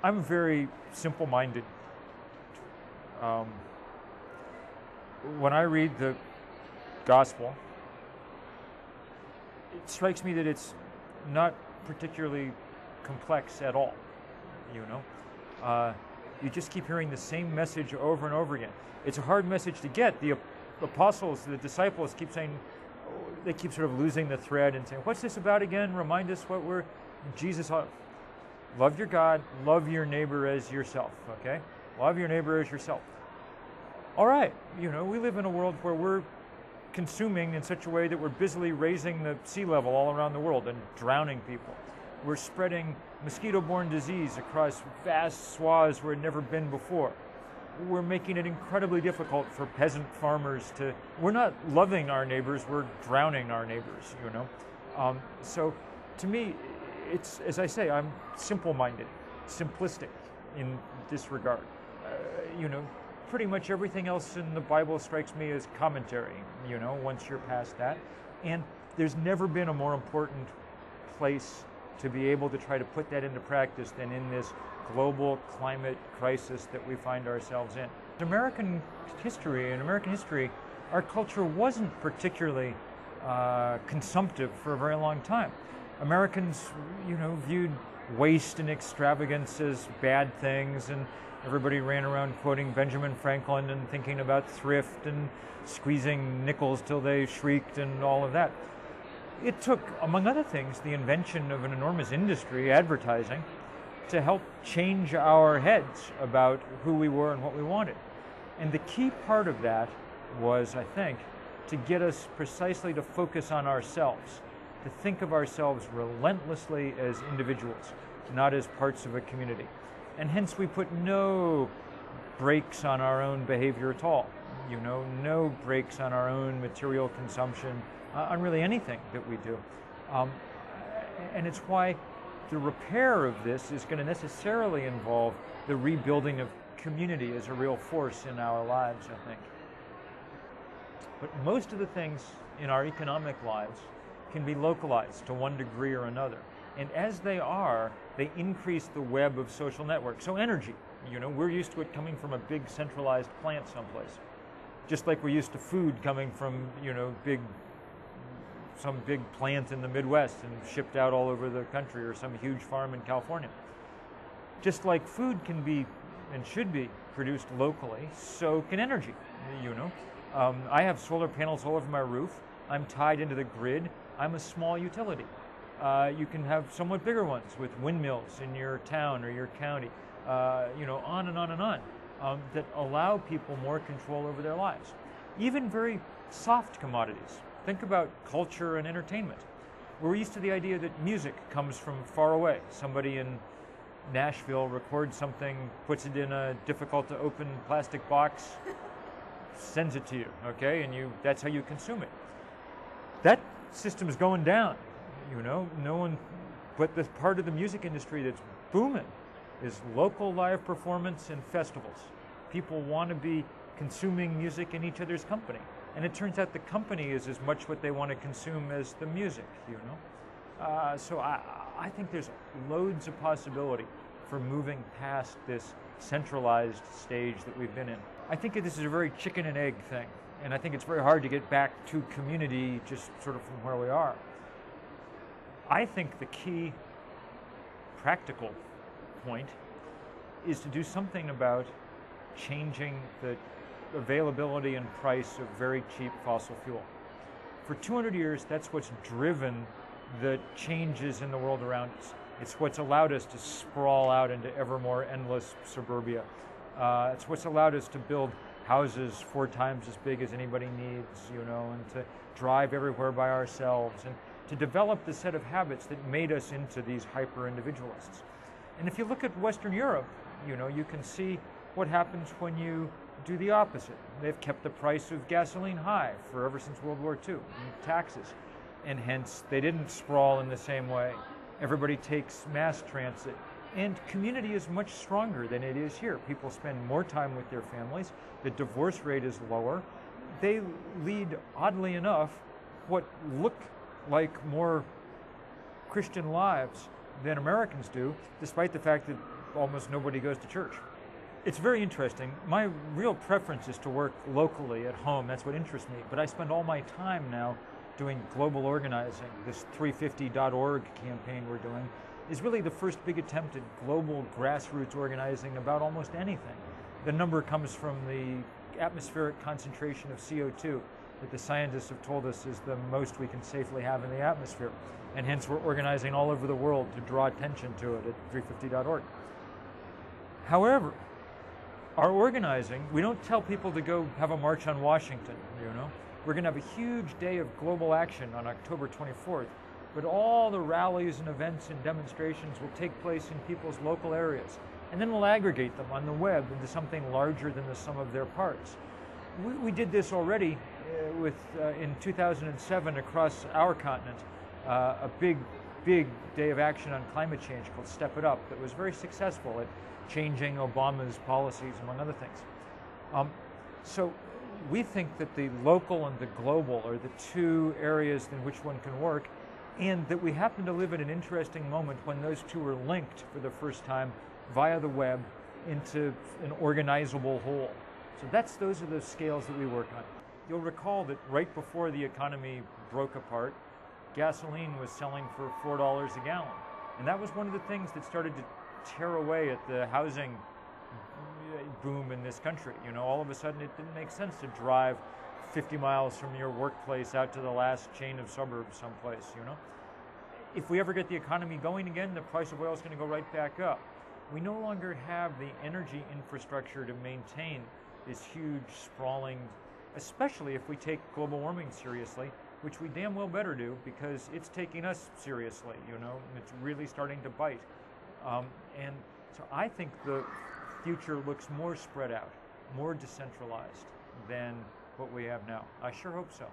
I'm very simple-minded. When I read the gospel, it strikes me that it's not particularly complex at all, you know. You just keep hearing the same message over and over again. It's a hard message to get. The apostles, the disciples keep saying, they keep sort of losing the thread and saying, what's this about again? Remind us what we're, Jesus, love your God, love your neighbor as yourself, okay? Love your neighbor as yourself. All right, you know, we live in a world where we're consuming in such a way that we're busily raising the sea level all around the world and drowning people. We're spreading mosquito-borne disease across vast swaths where it had never been before. We're making it incredibly difficult for peasant farmers to, we're not loving our neighbors, we're drowning our neighbors, you know. So to me, it's, as I say, I'm simple-minded, simplistic in this regard. You know, pretty much everything else in the Bible strikes me as commentary, you know, once you're past that. And there's never been a more important place to be able to try to put that into practice than in this global climate crisis that we find ourselves in. In American history, our culture wasn't particularly consumptive for a very long time. Americans, you know, viewed waste and extravagance as bad things, and everybody ran around quoting Benjamin Franklin and thinking about thrift and squeezing nickels till they shrieked and all of that. It took, among other things, the invention of an enormous industry, advertising, to help change our heads about who we were and what we wanted. And the key part of that was, I think, to get us precisely to focus on ourselves, to think of ourselves relentlessly as individuals, not as parts of a community. And hence we put no brakes on our own behavior at all. You know, no brakes on our own material consumption, on really anything that we do. And it's why the repair of this is going to necessarily involve the rebuilding of community as a real force in our lives, I think. But most of the things in our economic lives can be localized to one degree or another. And as they are, they increase the web of social networks. So energy, you know, we're used to it coming from a big centralized plant someplace. Just like we're used to food coming from, you know, some big plant in the Midwest and shipped out all over the country, or some huge farm in California. Just like food can be and should be produced locally, so can energy, you know. I have solar panels all over my roof. I'm tied into the grid. I'm a small utility. You can have somewhat bigger ones with windmills in your town or your county, you know, on and on and on, that allow people more control over their lives. Even very soft commodities. Think about culture and entertainment. We're used to the idea that music comes from far away. Somebody in Nashville records something, puts it in a difficult to open plastic box, sends it to you, okay? And that's how you consume it. That system is going down, you know? But the part of the music industry that's booming is local live performance and festivals. People want to be consuming music in each other's company. And it turns out the company is as much what they want to consume as the music, you know? So I think there's loads of possibility for moving past this centralized stage that we've been in. I think this is a very chicken and egg thing, and I think it's very hard to get back to community just sort of from where we are. I think the key practical point is to do something about changing the availability and price of very cheap fossil fuel. For 200 years, that's what's driven the changes in the world around us. It's what's allowed us to sprawl out into ever more endless suburbia. It's what's allowed us to build houses 4 times as big as anybody needs, you know, and to drive everywhere by ourselves, and to develop the set of habits that made us into these hyper-individualists. And if you look at Western Europe, you know, you can see what happens when you do the opposite. They've kept the price of gasoline high for ever since World War II, and taxes, and hence they didn't sprawl in the same way. Everybody takes mass transit, and community is much stronger than it is here. People spend more time with their families. The divorce rate is lower. They lead, oddly enough, what look like more Christian lives than Americans do, despite the fact that almost nobody goes to church. It's very interesting. My real preference is to work locally at home. That's what interests me. But I spend all my time now doing global organizing. This 350.org campaign we're doing is really the first big attempt at global grassroots organizing about almost anything. The number comes from the atmospheric concentration of CO2 that the scientists have told us is the most we can safely have in the atmosphere. And hence we're organizing all over the world to draw attention to it at 350.org. However, our organizing, we don't tell people to go have a march on Washington, you know. We're going to have a huge day of global action on October 24th, but all the rallies and events and demonstrations will take place in people's local areas, and then we'll aggregate them on the web into something larger than the sum of their parts. We did this already in 2007 across our continent, a big day of action on climate change called Step It Up that was very successful at changing Obama's policies, among other things. So we think that the local and the global are the two areas in which one can work, and that we happen to live at an interesting moment when those two are linked for the first time via the web into an organizable whole. So those are the scales that we work on. You'll recall that right before the economy broke apart, gasoline was selling for $4 a gallon. And that was one of the things that started to tear away at the housing boom in this country. You know, all of a sudden it didn't make sense to drive 50 miles from your workplace out to the last chain of suburbs someplace, you know. If we ever get the economy going again, the price of oil is going to go right back up. We no longer have the energy infrastructure to maintain this huge, sprawling, especially if we take global warming seriously, which we damn well better do because it's taking us seriously, you know, and it's really starting to bite. And so I think the future looks more spread out, more decentralized than what we have now. I sure hope so.